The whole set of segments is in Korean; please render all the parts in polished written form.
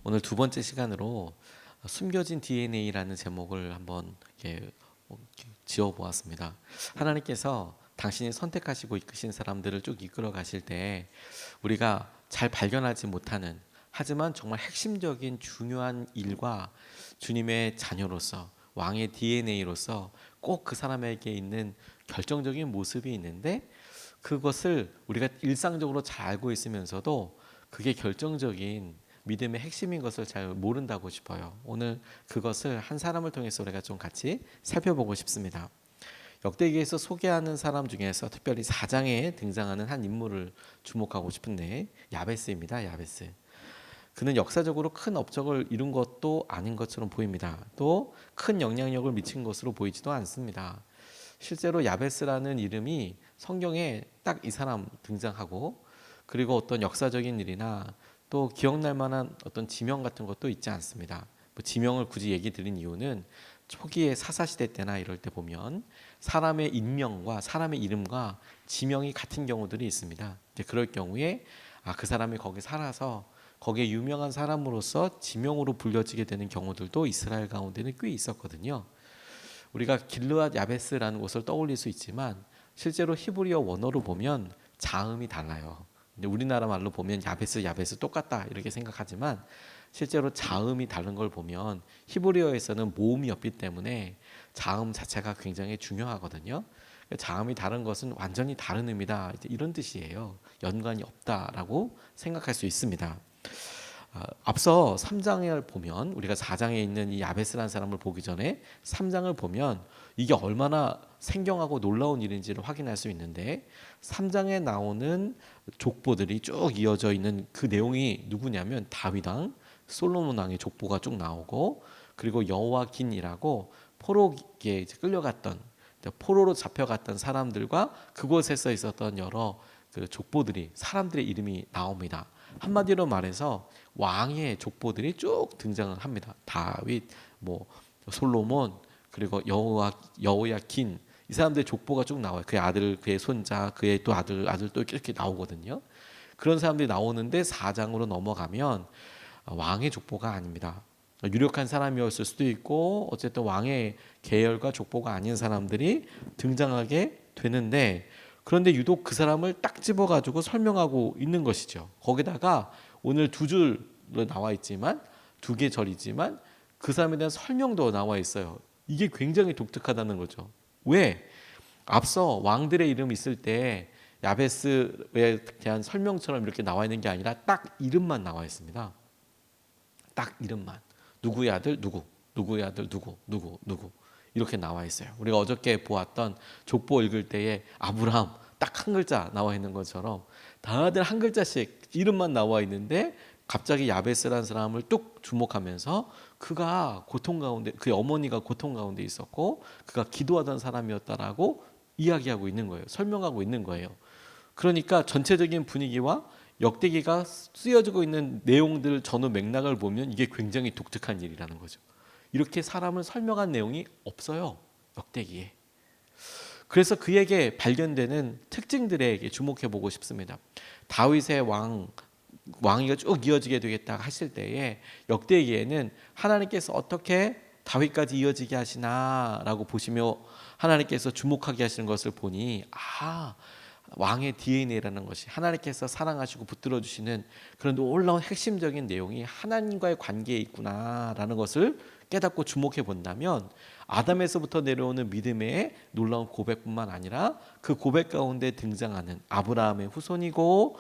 오늘 두 번째 시간으로 숨겨진 DNA라는 제목을 한번 지어 보았습니다. 하나님께서 당신이 선택하시고 이끄신 사람들을 쭉 이끌어 가실 때 우리가 잘 발견하지 못하는, 하지만 정말 핵심적인 중요한 일과 주님의 자녀로서 왕의 DNA로서 꼭 그 사람에게 있는 결정적인 모습이 있는데, 그것을 우리가 일상적으로 잘 알고 있으면서도 그게 결정적인 믿음의 핵심인 것을 잘 모른다고 싶어요. 오늘 그것을 한 사람을 통해서 우리가 좀 같이 살펴보고 싶습니다. 역대기에서 소개하는 사람 중에서 특별히 4장에 등장하는 한 인물을 주목하고 싶은데, 야베스입니다. 야베스. 그는 역사적으로 큰 업적을 이룬 것도 아닌 것처럼 보입니다. 또 큰 영향력을 미친 것으로 보이지도 않습니다. 실제로 야베스라는 이름이 성경에 딱 이 사람 등장하고, 그리고 어떤 역사적인 일이나 또 기억날 만한 어떤 지명 같은 것도 있지 않습니다. 지명을 굳이 얘기 드린 이유는 초기의 사사시대 때나 이럴 때 보면 사람의 인명과 사람의 이름과 지명이 같은 경우들이 있습니다. 그럴 경우에 그 사람이 거기 살아서 거기에 유명한 사람으로서 지명으로 불려지게 되는 경우들도 이스라엘 가운데는 꽤 있었거든요. 우리가 길르앗 야베스라는 곳을 떠올릴 수 있지만 실제로 히브리어 원어로 보면 자음이 달라요. 근데 우리나라 말로 보면 야베스 야베스 똑같다 이렇게 생각하지만 실제로 자음이 다른 걸 보면 히브리어에서는 모음이 없기 때문에 자음 자체가 굉장히 중요하거든요. 자음이 다른 것은 완전히 다른 의미다, 이런 뜻이에요. 연관이 없다라고 생각할 수 있습니다. 앞서 3장을 보면, 우리가 4장에 있는 이 야베스라는 사람을 보기 전에 3장을 보면 이게 얼마나 생경하고 놀라운 일인지를 확인할 수 있는데, 3장에 나오는 족보들이 쭉 이어져 있는 그 내용이 누구냐면 다윗 왕, 솔로몬 왕의 족보가 쭉 나오고, 그리고 여호와긴이라고 포로에 끌려갔던, 포로로 잡혀갔던 사람들과 그곳에서 있었던 여러 그 족보들이, 사람들의 이름이 나옵니다. 한마디로 말해서 왕의 족보들이 쭉 등장을 합니다. 다윗, 솔로몬, 그리고 여호야긴, 이 사람들의 족보가 쭉 나와요. 그의 아들, 그의 손자, 그의 또 아들 또 이렇게 나오거든요. 그런 사람들이 나오는데 4장으로 넘어가면 왕의 족보가 아닙니다. 유력한 사람이었을 수도 있고 어쨌든 왕의 계열과 족보가 아닌 사람들이 등장하게 되는데, 그런데 유독 그 사람을 딱 집어가지고 설명하고 있는 것이죠. 거기다가 오늘 두 줄로 나와 있지만, 두 개 절이지만 그 사람에 대한 설명도 나와 있어요. 이게 굉장히 독특하다는 거죠. 왜? 앞서 왕들의 이름이 있을 때 야베스에 대한 설명처럼 이렇게 나와 있는 게 아니라 딱 이름만 나와 있습니다. 딱 이름만. 누구의 아들 누구, 누구의 아들 누구, 누구 이렇게 나와 있어요. 우리가 어저께 보았던 족보 읽을 때에 아브라함 딱 한 글자 나와 있는 것처럼 다들 한 글자씩 이름만 나와 있는데, 갑자기 야베스라는 사람을 뚝 주목하면서 그가 고통 가운데, 그의 어머니가 고통 가운데 있었고 그가 기도하던 사람이었다라고 이야기하고 있는 거예요. 설명하고 있는 거예요. 그러니까 전체적인 분위기와 역대기가 쓰여지고 있는 내용들 전후 맥락을 보면 이게 굉장히 독특한 일이라는 거죠. 이렇게 사람을 설명한 내용이 없어요, 역대기에. 그래서 그에게 발견되는 특징들에게 주목해 보고 싶습니다. 다윗의 왕위가 쭉 이어지게 되겠다 하실 때에 역대기에는 하나님께서 어떻게 다윗까지 이어지게 하시나라고 보시며 하나님께서 주목하게 하시는 것을 보니, 왕의 DNA라는 것이 하나님께서 사랑하시고 붙들어 주시는 그런 놀라운 핵심적인 내용이 하나님과의 관계에 있구나라는 것을 깨닫고 주목해 본다면, 아담에서부터 내려오는 믿음의 놀라운 고백뿐만 아니라 그 고백 가운데 등장하는 아브라함의 후손이고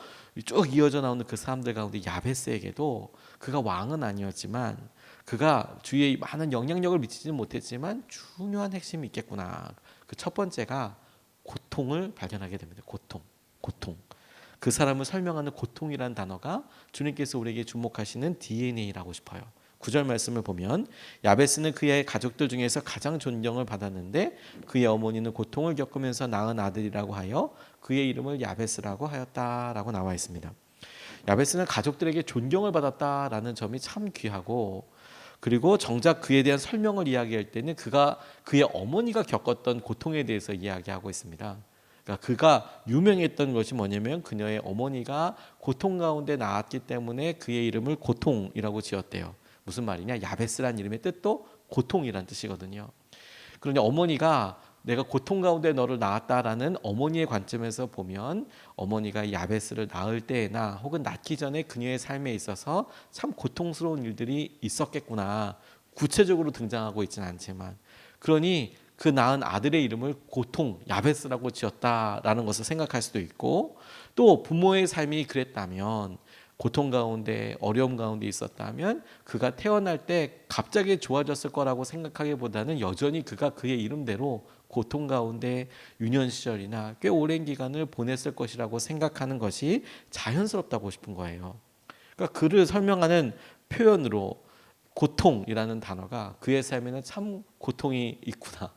쭉 이어져 나오는 그 사람들 가운데 야베스에게도, 그가 왕은 아니었지만 그가 주위에 많은 영향력을 미치지는 못했지만 중요한 핵심이 있겠구나. 그 첫 번째가 고통을 발견하게 됩니다. 고통. 그 사람을 설명하는 고통이라는 단어가 주님께서 우리에게 주목하시는 DNA라고 싶어요. 9절 말씀을 보면, 야베스는 그의 가족들 중에서 가장 존경을 받았는데 그의 어머니는 고통을 겪으면서 낳은 아들이라고 하여 그의 이름을 야베스라고 하였다라고 나와 있습니다. 야베스는 가족들에게 존경을 받았다라는 점이 참 귀하고, 그리고 정작 그에 대한 설명을 이야기할 때는 그의 어머니가 겪었던 고통에 대해서 이야기하고 있습니다. 그러니까 그가 유명했던 것이 뭐냐면 그녀의 어머니가 고통 가운데 낳았기 때문에 그의 이름을 고통이라고 지었대요. 무슨 말이냐? 야베스란 이름의 뜻도 고통이란 뜻이거든요. 그러니 어머니가 내가 고통 가운데 너를 낳았다라는 어머니의 관점에서 보면 어머니가 야베스를 낳을 때나 혹은 낳기 전에 그녀의 삶에 있어서 참 고통스러운 일들이 있었겠구나. 구체적으로 등장하고 있지는 않지만 그러니 그 낳은 아들의 이름을 고통, 야베스라고 지었다라는 것을 생각할 수도 있고 또 부모의 삶이 그랬다면 고통 가운데 어려움 가운데 있었다면 그가 태어날 때 갑자기 좋아졌을 거라고 생각하기보다는 여전히 그가 그의 이름대로 고통 가운데 유년 시절이나 꽤 오랜 기간을 보냈을 것이라고 생각하는 것이 자연스럽다고 싶은 거예요. 그러니까 그를 설명하는 표현으로 고통이라는 단어가 그의 삶에는 참 고통이 있구나.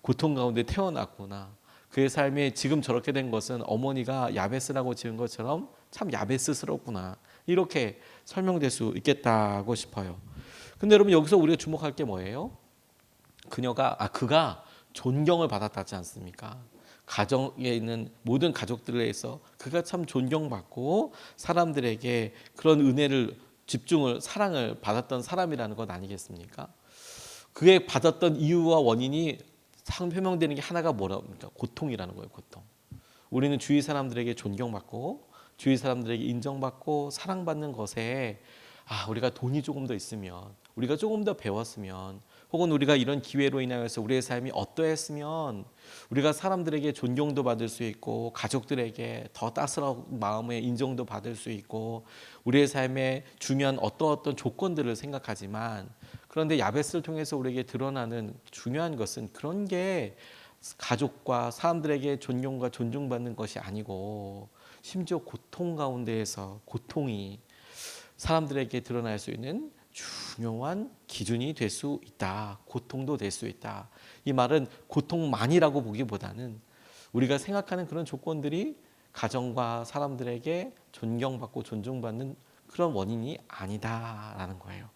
고통 가운데 태어났구나. 그의 삶에 지금 저렇게 된 것은 어머니가 야베스라고 지은 것처럼 참 야베스스럽구나. 이렇게 설명될 수 있겠다고 싶어요. 근데 여러분 여기서 우리가 주목할 게 뭐예요? 그가 존경을 받았다지 않습니까? 가정에 있는 모든 가족들에서 그가 참 존경받고 사람들에게 그런 은혜를 집중을 사랑을 받았던 사람이라는 것 아니겠습니까? 그게 받았던 이유와 원인이 설명되는 게 하나가 뭐랍니까? 고통이라는 거예요. 고통. 우리는 주위 사람들에게 존경받고 주위 사람들에게 인정받고 사랑받는 것에 우리가 돈이 조금 더 있으면 우리가 조금 더 배웠으면 혹은 우리가 이런 기회로 인하여서 우리의 삶이 어떠했으면 우리가 사람들에게 존경도 받을 수 있고 가족들에게 더 따스한 마음의 인정도 받을 수 있고 우리의 삶에 중요한 어떤 조건들을 생각하지만 그런데 야베스를 통해서 우리에게 드러나는 중요한 것은 그런 게 가족과 사람들에게 존경과 존중받는 것이 아니고 심지어 고통 가운데에서 고통이 사람들에게 드러날 수 있는 중요한 기준이 될 수 있다. 고통도 될 수 있다. 이 말은 고통만이라고 보기보다는 우리가 생각하는 그런 조건들이 가정과 사람들에게 존경받고 존중받는 그런 원인이 아니다라는 거예요.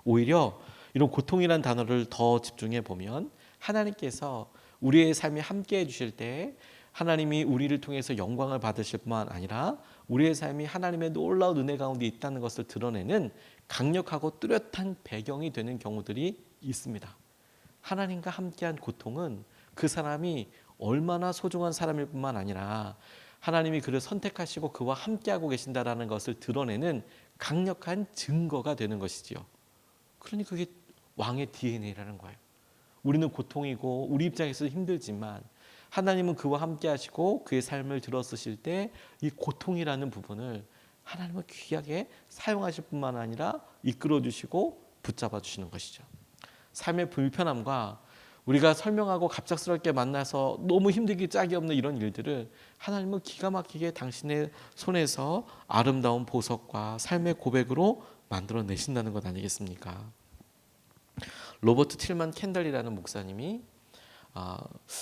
오히려 이런 고통이라는 단어를 더 집중해 보면 하나님께서 우리의 삶에 함께 해주실 때 하나님이 우리를 통해서 영광을 받으실 뿐만 아니라 우리의 삶이 하나님의 놀라운 은혜 가운데 있다는 것을 드러내는 강력하고 뚜렷한 배경이 되는 경우들이 있습니다. 하나님과 함께한 고통은 그 사람이 얼마나 소중한 사람일 뿐만 아니라 하나님이 그를 선택하시고 그와 함께하고 계신다라는 것을 드러내는 강력한 증거가 되는 것이지요. 그러니 그게 왕의 DNA라는 거예요. 우리는 고통이고 우리 입장에서 힘들지만 하나님은 그와 함께 하시고 그의 삶을 들어쓰실 때 이 고통이라는 부분을 하나님은 귀하게 사용하실 뿐만 아니라 이끌어 주시고 붙잡아 주시는 것이죠. 삶의 불편함과 우리가 설명하고 갑작스럽게 만나서 너무 힘들기 짝이 없는 이런 일들을 하나님은 기가 막히게 당신의 손에서 아름다운 보석과 삶의 고백으로 만들어내신다는 것 아니겠습니까? 로버트 틸만 캔달이라는 목사님이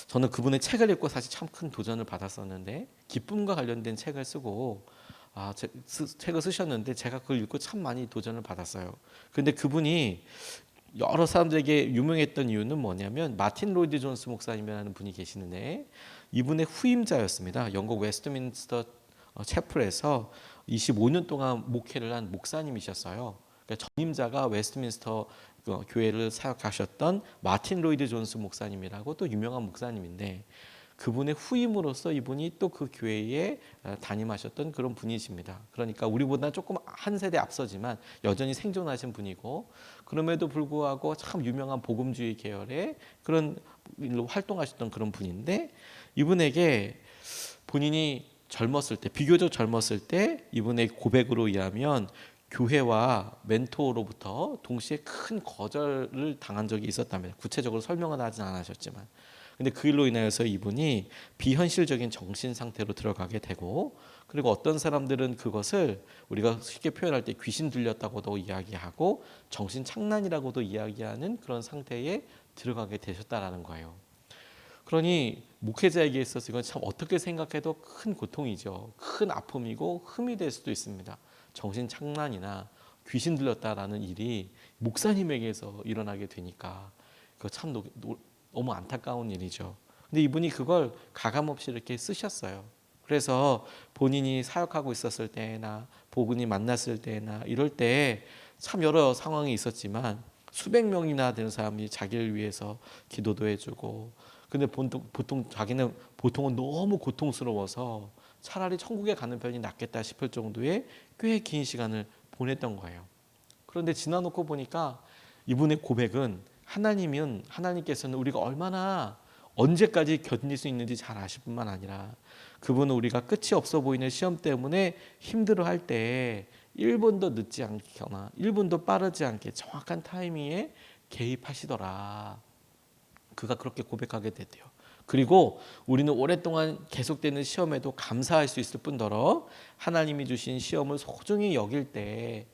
저는 그분의 책을 읽고 사실 참 큰 도전을 받았었는데 기쁨과 관련된 책을 쓰고 책을 쓰셨는데 제가 그걸 읽고 참 많이 도전을 받았어요. 그런데 그분이 여러 사람들에게 유명했던 이유는 뭐냐면 마틴 로이드 존스 목사님이라는 분이 계시는데 이분의 후임자였습니다. 영국 웨스트민스터 채플에서 25년 동안 목회를 한 목사님이셨어요. 그러니까 전임자가 웨스트민스터 교회를 사역하셨던 마틴 로이드 존스 목사님이라고 또 유명한 목사님인데 그분의 후임으로서 이분이 또 그 교회에 담임하셨던 그런 분이십니다. 그러니까 우리보다 조금 한 세대 앞서지만 여전히 생존하신 분이고 그럼에도 불구하고 참 유명한 복음주의 계열의 그런 일로 활동하셨던 그런 분인데 이분에게 본인이 젊었을 때 비교적 젊었을 때 이분의 고백으로 의하면 교회와 멘토로부터 동시에 큰 거절을 당한 적이 있었다면 구체적으로 설명은 하진 않으셨지만 근데 그 일로 인하여서 이분이 비현실적인 정신 상태로 들어가게 되고 그리고 어떤 사람들은 그것을 우리가 쉽게 표현할 때 귀신 들렸다고도 이야기하고 정신 착란이라고도 이야기하는 그런 상태에 들어가게 되셨다라는 거예요. 그러니 목회자에게 있어서 이건 참 어떻게 생각해도 큰 고통이죠. 큰 아픔이고 흠이 될 수도 있습니다. 정신 착란이나 귀신 들렸다라는 일이 목사님에게서 일어나게 되니까 그거 참 너무 안타까운 일이죠. 근데 이분이 그걸 가감없이 이렇게 쓰셨어요. 그래서 본인이 사역하고 있었을 때나 복음이 만났을 때나 이럴 때 참 여러 상황이 있었지만 수백 명이나 되는 사람이 자기를 위해서 기도도 해주고, 근데 보통 자기는 보통은 너무 고통스러워서 차라리 천국에 가는 편이 낫겠다 싶을 정도의 꽤 긴 시간을 보냈던 거예요. 그런데 지나놓고 보니까 이분의 고백은 하나님께서는 우리가 얼마나 언제까지 견딜 수 있는지 잘 아실 뿐만 아니라 그분은 우리가 끝이 없어 보이는 시험 때문에 힘들어할 때 1분도 늦지 않거나 1분도 빠르지 않게 정확한 타이밍에 개입하시더라. 그가 그렇게 고백하게 됐대요. 그리고 우리는 오랫동안 계속되는 시험에도 감사할 수 있을 뿐더러 하나님이 주신 시험을 소중히 여길 때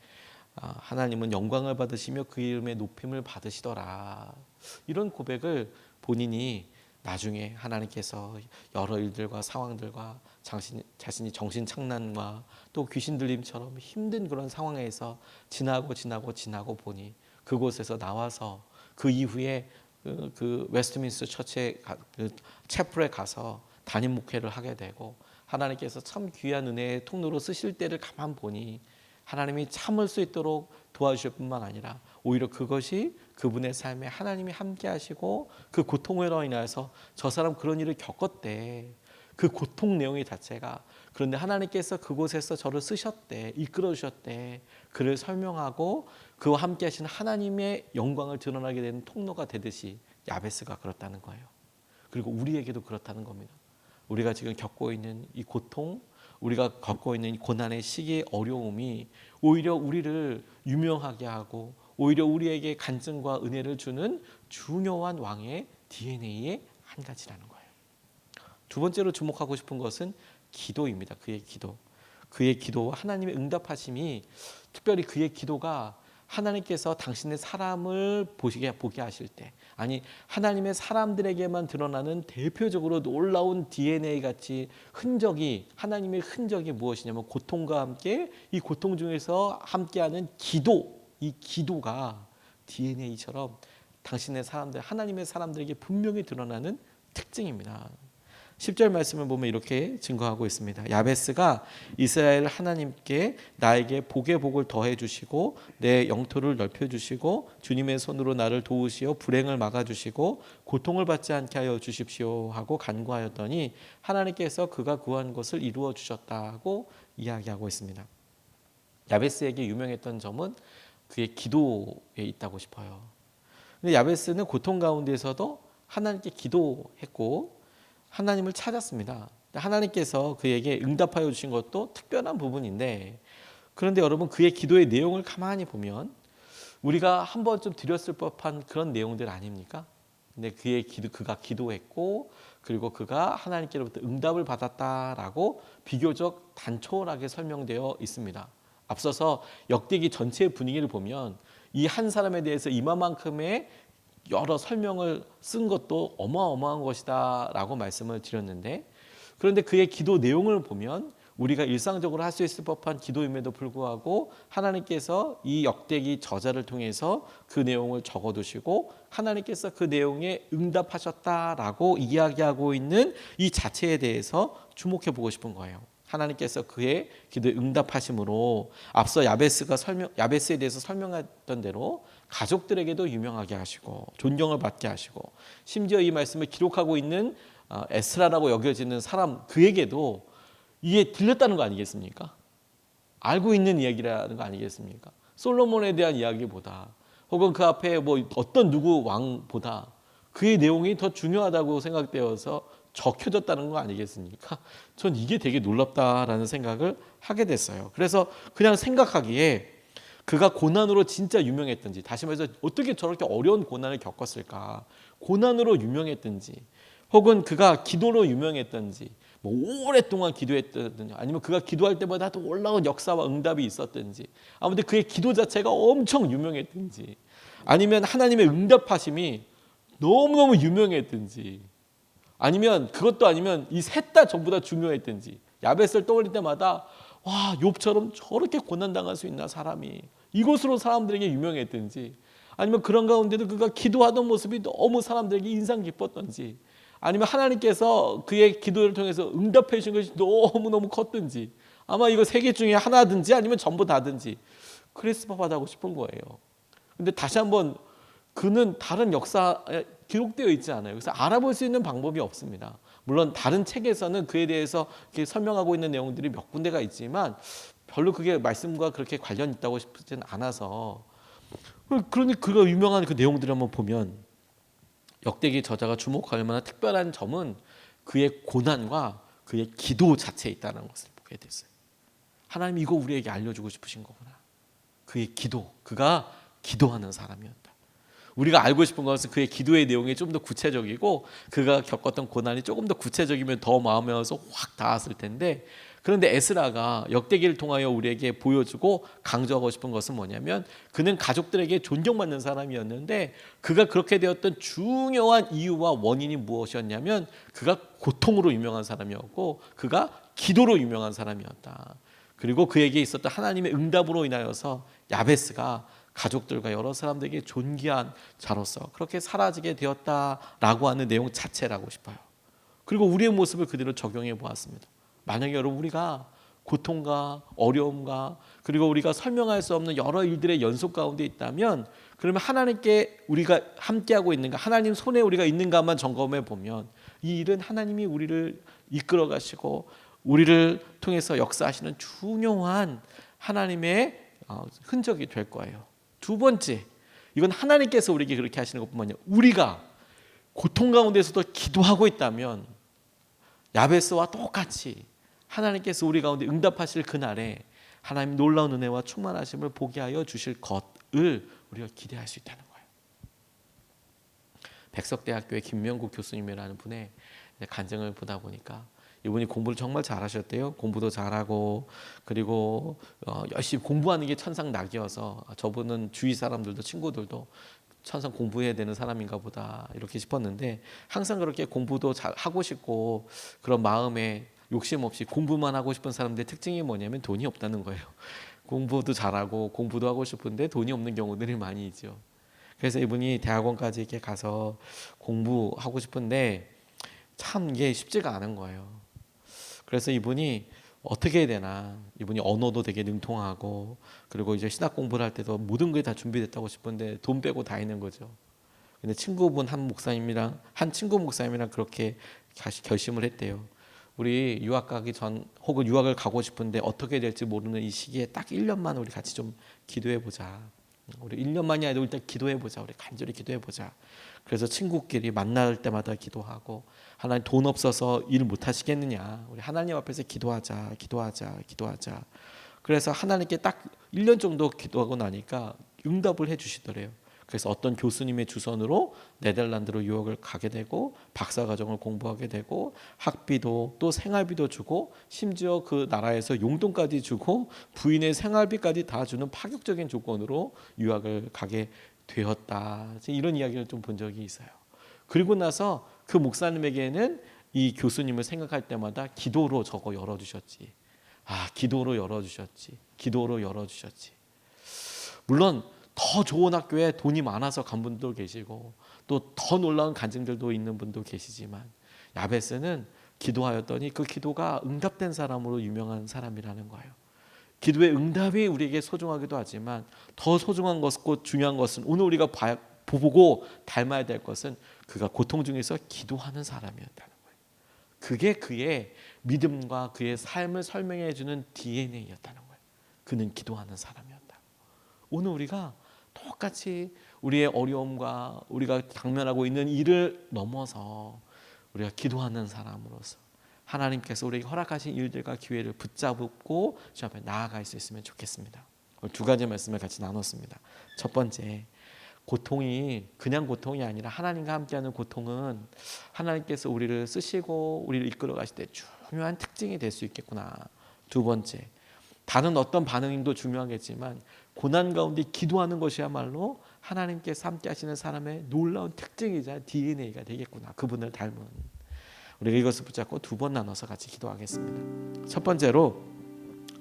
하나님은 영광을 받으시며 그 이름의 높임을 받으시더라. 이런 고백을 본인이 나중에 하나님께서 여러 일들과 상황들과 자신이 정신착란과 또 귀신 들림처럼 힘든 그런 상황에서 지나고 보니 그곳에서 나와서 그 이후에 그 웨스트민스터 처치에 그 채플에 가서 담임 목회를 하게 되고, 하나님께서 참 귀한 은혜의 통로로 쓰실 때를 가만 보니 하나님이 참을 수 있도록 도와주실 뿐만 아니라 오히려 그것이 그분의 삶에 하나님이 함께 하시고 그 고통으로 인해서 저 사람 그런 일을 겪었대. 그 고통 내용이 자체가, 그런데 하나님께서 그곳에서 저를 쓰셨대, 이끌어 주셨대. 그를 설명하고 그와 함께 하시는 하나님의 영광을 드러나게 되는 통로가 되듯이 야베스가 그렇다는 거예요. 그리고 우리에게도 그렇다는 겁니다. 우리가 지금 겪고 있는 이 고통, 우리가 겪고 있는 이 고난의 시기의 어려움이 오히려 우리를 유명하게 하고 오히려 우리에게 간증과 은혜를 주는 중요한 왕의 DNA의 한 가지라는 거예요. 두 번째로 주목하고 싶은 것은 기도입니다. 그의 기도. 그의 기도와 하나님의 응답하심이, 특별히 그의 기도가 하나님께서 당신의 사람을 보게 하실 때, 아니 하나님의 사람들에게만 드러나는 대표적으로 놀라운 DNA 같이 하나님의 흔적이 무엇이냐면 고통과 함께 이 고통 중에서 함께하는 기도, 이 기도가 DNA처럼 당신의 사람들, 하나님의 사람들에게 분명히 드러나는 특징입니다. 10절 말씀을 보면 이렇게 증거하고 있습니다. 야베스가 이스라엘 하나님께 나에게 복의 복을 더해 주시고 내 영토를 넓혀 주시고 주님의 손으로 나를 도우시어 불행을 막아 주시고 고통을 받지 않게 하여 주십시오 하고 간구하였더니 하나님께서 그가 구한 것을 이루어 주셨다고 이야기하고 있습니다. 야베스에게 유명했던 점은 그의 기도에 있다고 싶어요. 근데 야베스는 고통 가운데서도 하나님께 기도했고 하나님을 찾았습니다. 하나님께서 그에게 응답하여 주신 것도 특별한 부분인데, 그런데 여러분 그의 기도의 내용을 가만히 보면 우리가 한 번쯤 드렸을 법한 그런 내용들 아닙니까? 근데 그가 기도했고 그리고 그가 하나님께로부터 응답을 받았다라고 비교적 단촐하게 설명되어 있습니다. 앞서서 역대기 전체의 분위기를 보면 이 한 사람에 대해서 이만큼의 여러 설명을 쓴 것도 어마어마한 것이다 라고 말씀을 드렸는데, 그런데 그의 기도 내용을 보면 우리가 일상적으로 할 수 있을 법한 기도임에도 불구하고 하나님께서 이 역대기 저자를 통해서 그 내용을 적어두시고 하나님께서 그 내용에 응답하셨다라고 이야기하고 있는 이 자체에 대해서 주목해 보고 싶은 거예요. 하나님께서 그의 기도에 응답하심으로 앞서 야베스에 대해서 설명했던 대로 가족들에게도 유명하게 하시고 존경을 받게 하시고, 심지어 이 말씀을 기록하고 있는 에스라라고 여겨지는 사람, 그에게도 이게 들렸다는 거 아니겠습니까? 알고 있는 이야기라는 거 아니겠습니까? 솔로몬에 대한 이야기보다 혹은 그 앞에 어떤 누구 왕보다 그의 내용이 더 중요하다고 생각되어서 적혀졌다는 거 아니겠습니까? 전 이게 되게 놀랍다라는 생각을 하게 됐어요. 그래서 그냥 생각하기에 그가 고난으로 진짜 유명했던지, 다시 말해서 어떻게 저렇게 어려운 고난을 겪었을까, 고난으로 유명했던지, 혹은 그가 기도로 유명했던지, 오랫동안 기도했던지, 아니면 그가 기도할 때마다 또 올라온 역사와 응답이 있었던지, 아무튼 그의 기도 자체가 엄청 유명했던지, 아니면 하나님의 응답하심이 너무너무 유명했던지, 아니면 그것도 아니면 이 셋 다 전부 다 중요했던지, 야베스를 떠올릴 때마다 와, 욥처럼 저렇게 고난당할 수 있나 사람이, 이것으로 사람들에게 유명했던지, 아니면 그런 가운데도 그가 기도하던 모습이 너무 사람들에게 인상 깊었던지, 아니면 하나님께서 그의 기도를 통해서 응답해 주신 것이 너무너무 컸든지, 아마 이거 세 개 중에 하나든지 아니면 전부 다든지 크리스마 받아고 싶은 거예요. 근데 다시 한번 그는 다른 역사에 기록되어 있지 않아요. 그래서 알아볼 수 있는 방법이 없습니다. 물론 다른 책에서는 그에 대해서 이렇게 설명하고 있는 내용들이 몇 군데가 있지만 별로 그게 말씀과 그렇게 관련 있다고 싶지는 않아서, 그러니 그가 유명한 그 내용들을 한번 보면 역대기 저자가 주목할 만한 특별한 점은 그의 고난과 그의 기도 자체에 있다는 것을 보게 됐어요. 하나님이 이거 우리에게 알려주고 싶으신 거구나. 그의 기도, 그가 기도하는 사람이었다. 우리가 알고 싶은 것은 그의 기도의 내용이 좀 더 구체적이고 그가 겪었던 고난이 조금 더 구체적이면 더 마음에 와서 확 닿았을 텐데, 그런데 에스라가 역대기를 통하여 우리에게 보여주고 강조하고 싶은 것은 뭐냐면, 그는 가족들에게 존경받는 사람이었는데 그가 그렇게 되었던 중요한 이유와 원인이 무엇이었냐면 그가 고통으로 유명한 사람이었고 그가 기도로 유명한 사람이었다. 그리고 그에게 있었던 하나님의 응답으로 인하여서 야베스가 가족들과 여러 사람들에게 존귀한 자로서 그렇게 사라지게 되었다라고 하는 내용 자체라고 싶어요. 그리고 우리의 모습을 그대로 적용해 보았습니다. 만약에 여러분 우리가 고통과 어려움과 그리고 우리가 설명할 수 없는 여러 일들의 연속 가운데 있다면, 그러면 하나님께 우리가 함께하고 있는가, 하나님 손에 우리가 있는가만 점검해 보면 이 일은 하나님이 우리를 이끌어 가시고 우리를 통해서 역사하시는 중요한 하나님의 흔적이 될 거예요. 두 번째, 이건 하나님께서 우리에게 그렇게 하시는 것뿐만 아니라 우리가 고통 가운데서도 기도하고 있다면 야베스와 똑같이 하나님께서 우리 가운데 응답하실 그날에 하나님 놀라운 은혜와 충만하심을 보게 하여 주실 것을 우리가 기대할 수 있다는 거예요. 백석대학교의 김명국 교수님이라는 분의 간증을 보다 보니까 이분이 공부를 정말 잘하셨대요. 공부도 잘하고 그리고 열심히 공부하는 게 천상낙이어서 저분은 주위 사람들도 친구들도 천상 공부해야 되는 사람인가 보다 이렇게 싶었는데, 항상 그렇게 공부도 잘 하고 싶고 그런 마음에 욕심 없이 공부만 하고 싶은 사람들의 특징이 뭐냐면 돈이 없다는 거예요. 공부도 잘하고 공부도 하고 싶은데 돈이 없는 경우들이 많이 있죠. 그래서 이분이 대학원까지 이렇게 가서 공부하고 싶은데 참 이게 쉽지가 않은 거예요. 그래서 이분이 어떻게 해야 되나, 이분이 언어도 되게 능통하고 그리고 이제 신학 공부를 할 때도 모든 게 다 준비됐다고 싶은데 돈 빼고 다 있는 거죠. 근데 한 친구 목사님이랑 그렇게 결심을 했대요. 우리 유학 가기 전 혹은 유학을 가고 싶은데 어떻게 될지 모르는 이 시기에 딱 1년만 우리 같이 좀 기도해 보자. 우리 1년만이 아니라 일단 기도해 보자. 우리 간절히 기도해 보자. 그래서 친구끼리 만날 때마다 기도하고, 하나님 돈 없어서 일 못 하시겠느냐, 우리 하나님 앞에서 기도하자. 그래서 하나님께 딱 1년 정도 기도하고 나니까 응답을 해 주시더래요. 그래서 어떤 교수님의 주선으로 네덜란드로 유학을 가게 되고 박사과정을 공부하게 되고 학비도 또 생활비도 주고 심지어 그 나라에서 용돈까지 주고 부인의 생활비까지 다 주는 파격적인 조건으로 유학을 가게 되었다. 이런 이야기를 좀 본 적이 있어요. 그리고 나서 그 목사님에게는 이 교수님을 생각할 때마다 기도로 저거 열어주셨지. 기도로 열어주셨지. 물론 더 좋은 학교에 돈이 많아서 간 분도 계시고 또 더 놀라운 간증들도 있는 분도 계시지만, 야베스는 기도하였더니 그 기도가 응답된 사람으로 유명한 사람이라는 거예요. 기도의 응답이 우리에게 소중하기도 하지만 더 소중한 것고 중요한 것은, 오늘 우리가 보고 닮아야 될 것은 그가 고통 중에서 기도하는 사람이었다는 거예요. 그게 그의 믿음과 그의 삶을 설명해 주는 DNA였다는 거예요. 그는 기도하는 사람이었다. 오늘 우리가 똑같이 우리의 어려움과 우리가 당면하고 있는 일을 넘어서 우리가 기도하는 사람으로서 하나님께서 우리에게 허락하신 일들과 기회를 붙잡고 주 앞에 나아갈 수 있으면 좋겠습니다. 오늘 두 가지 말씀을 같이 나눴습니다. 첫 번째, 고통이 그냥 고통이 아니라 하나님과 함께하는 고통은 하나님께서 우리를 쓰시고 우리를 이끌어 가실 때 중요한 특징이 될 수 있겠구나. 두 번째, 다른 어떤 반응도 중요하겠지만 고난 가운데 기도하는 것이야말로 하나님께서 함께 하시는 사람의 놀라운 특징이자 DNA가 되겠구나. 그분을 닮은. 우리가 이것을 붙잡고 두 번 나눠서 같이 기도하겠습니다. 첫 번째로,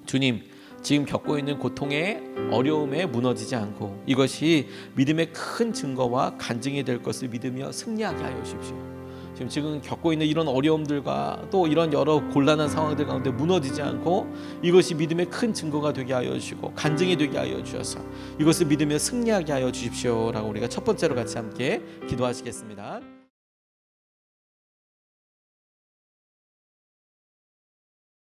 주님, 지금 겪고 있는 고통의 어려움에 무너지지 않고 이것이 믿음의 큰 증거와 간증이 될 것을 믿으며 승리하게 하여 주십시오. 지금 겪고 있는 이런 어려움들과 또 이런 여러 곤란한 상황들 가운데 무너지지 않고 이것이 믿음의 큰 증거가 되게 하여 주시고 간증이 되게 하여 주셔서 이것을 믿으며 승리하게 하여 주십시오라고 우리가 첫 번째로 같이 함께 기도하시겠습니다.